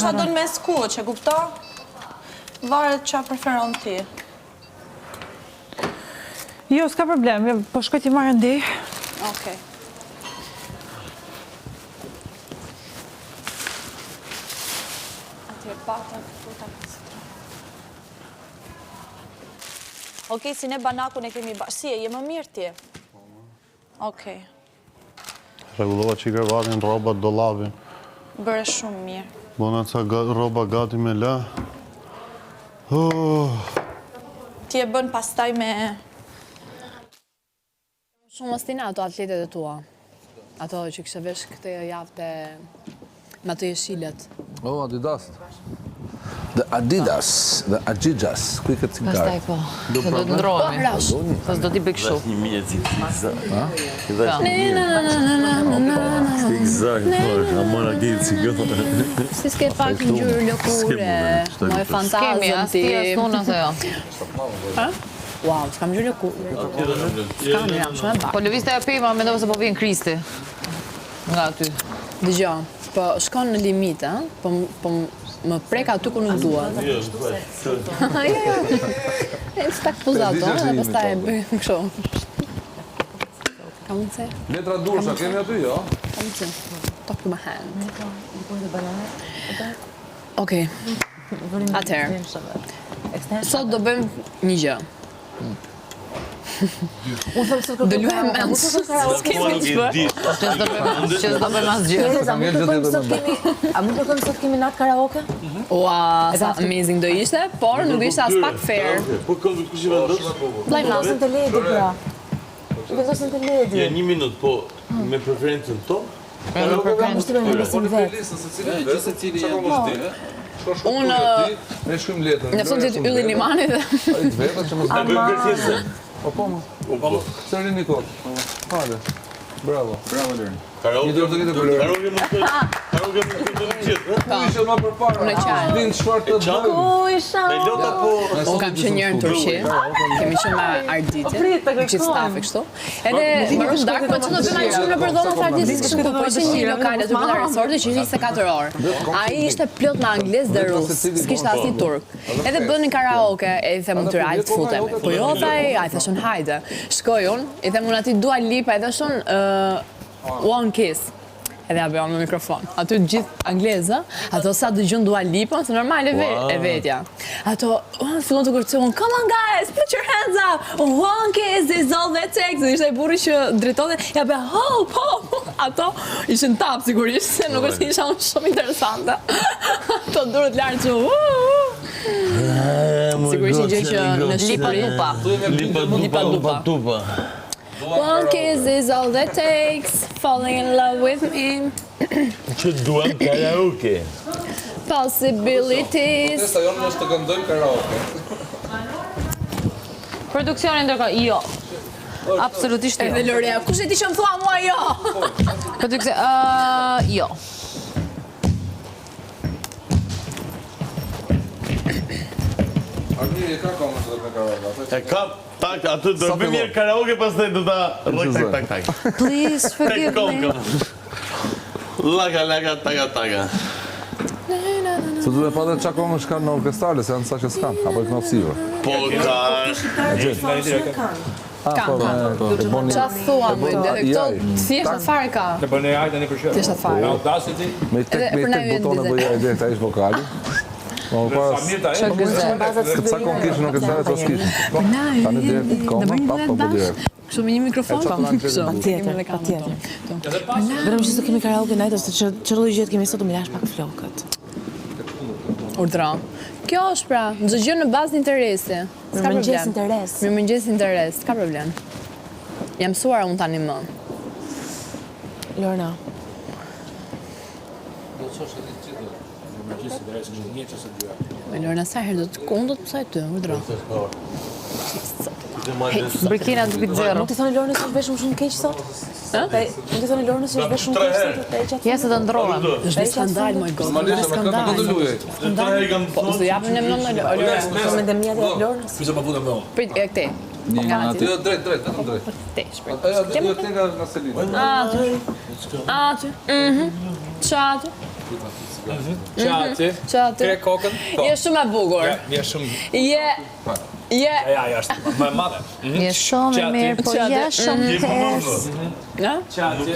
ndoshta do në mes kuq, e kupto? Varet çfarë preferon ti. Jo, s'ka problem, po shkoj t'i marrë ndej. Okej. Atje pata këtu ta koncentroj. Okej, si ne banakun e kemi bashkë, si e je më mirë ti? Okej. Rregullova çika vatin, rrobat, dollapin. Bëre shumë mirë. Bona ca rroba gati me la. Ti e bën pastaj me... Shumë mos tina ato atletet e tua. Ato që kështë vesh këtë javë me ato jeshilet. Adidas. Dhe Adidas, dhe Adjijas, kuj këtë cigarë. Pastaj po, se do të ndrohemi. Se do t'i bëj kështu. Një mjetë si fiksa. Fiksa, a mora gjithë cigarë. Si s'ke pak në gjyrë lëkure, më e fantazën ti. As ti, as unë, as ajo. Wow, s'kam gjyrë lëkure. S'kam, jam shumë e bakë. Po lëviste e pejma, mendova se po vjen Kristi. Nga aty. Dëgjo, po shkon në limite, po më prek aty ku nuk dua. Jo. E s'tak puzato, dhe pastaj e bëjmë kështu. Ka mundse? Letra dursha, kemi aty, jo? Ka mundse. Talk to my hand. Okej. Atëherë. Sot do bëjmë një gjë. Do luajmë mend. S'kemi që bërë. Që s'do bëjmë asgjë. A mund të kemi sot kemi natë karaoke? Ua, sa amazing do ishte, por nuk ishte as pak fair. Po këngë kush i vendos? Vendosën të ledi, pra. Vendosën të ledi. Ja, një minut, po me preferencën tonë? Mështë të me besim vetë. Unë... Ne shkrim letër. Në fund të yllin Limani dhe... Po, Sërri Nikol. Hale. Bravo. Bravo, Lërni. Karaoke Një dorë të për Lërni. Karaoke më këtë të gjithë. Ku ishe ma përpara? Unë e qajnë. Din çfarë të bëjmë. Ku isha? Me lota po... Unë kam qenë njërë në Turqi, kemi qenë me Arditi, gjithë stafi kështu. Edhe mërëm dark, po që në bëjmë a shumë në përdojnë të Arditi, kështu po ishte një lokale të bëna resorti që ishte 24 orë. A i ishte plot me anglis dhe rus, s'kishte asni turk. Edhe bënin karaoke, e i themun të rajtë të futemi. Po jo, thaj, a i thashun hajde. Shkoj unë, i themun ati Dua Lipa, i thashun One Kiss. Edhe ja bëjmë në mikrofon. Aty gjithë anglezë, ato sa dëgjun Dua Lipa, se normal e vetja. Ato fillon të kërcejnë, come on guys, put your hands up, one kiss is all that takes. Dhe ishte e burri që drejtonte, ja bëjmë, hope, hope. Ato ishin tap sigurisht, se nuk është isha unë shumë interesante. Ato durët lartë që, sigurisht një gjë që në Shqipëri, lipa dupa. One kiss is all that takes, falling in love with me. Që duam karaoke. Possibilities. Testa jonë është të këndojmë karaoke. Produksioni ndërkohë, jo. Absolutisht jo. Edhe Lorea, kush e ti që më thua mua jo? Produksioni, jo. Armiri, ka komës dhe me karaoke? E ka, tak, aty do bëjmë mirë karaoke, pastaj do ta rrok tak. Please forgive me. Laka, taka. Se du dhe pa dhe qa komës kanë në orkestrale, se janë sa që s'kanë, apo e knopsive. Po ka... Qa thua më, dhe këto thjeshtë fare ka. Të bënë e ajta një përshërë. Thjeshtë fare. Audacity. Me tek butone bëjë e dhe ta ish vokali. Këtësa kom kishë në orkestrale të s'kishë. Ta në direkt koma, pa direkt. Kështu me një mikrofon? Patjetër. Verëm që së kemi karaoke najtë, ose që rëllë gjithë kemi sot të milash pak flokët. Urdra. Kjo është pra, në gjë në bazë interesi. Mirëmëngjes interes. Mirëmëngjes interes, s'ka problem. Jam mësuar unë tani më. Lorna. Me Lorna, sa herë do të mësoj ty, urdra. Brikina duke të zero. Nuk të thoni Lorna se është veshëm shumë keq sot? Nuk të thoni Lorna se është veshëm keq sot? Ja se të ndrohem. është skandal, moj god. Skandal. Po, se japën e mënon në Lorna. Me dhe mjat e Lorna. Pisa pa punë më. Prit, e këte. Jo, drejt, vetëm drejt. Te, shprit. Jo, tega nga Selina. Aty. Qatë. Qati. Qati. Kre kokën. Je shumë e bukur. Je shumë... Je... Ja, është më e madhe. Je shumë e mirë, po je shumë tes. Qati.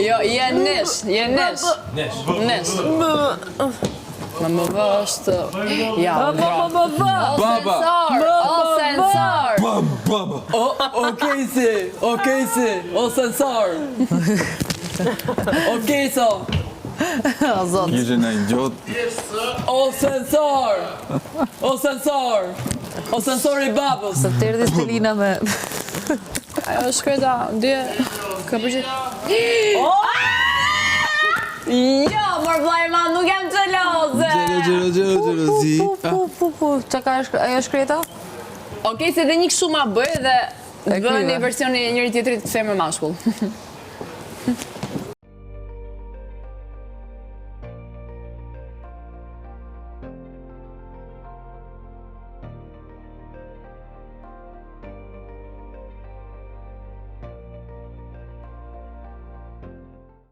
Jo, je nesh. Nesh. Më vështë... Ja, bra. Baba. O sensor. Baba. Okej si, o sensor. Okej so. O zot. Kishe në gjot. O sensor. O sensor i babës. Së të erdhi Stelina me... Ajo shkreta, dje... Ka përgjit... Jo, mor vlajma, nuk jam gjeloze! Gjero, zi. Qa ka ajo shkreta? Okej, se dhe një kështu ma bëj dhe bëjnë një version e njëri tjetrit femër mashkull.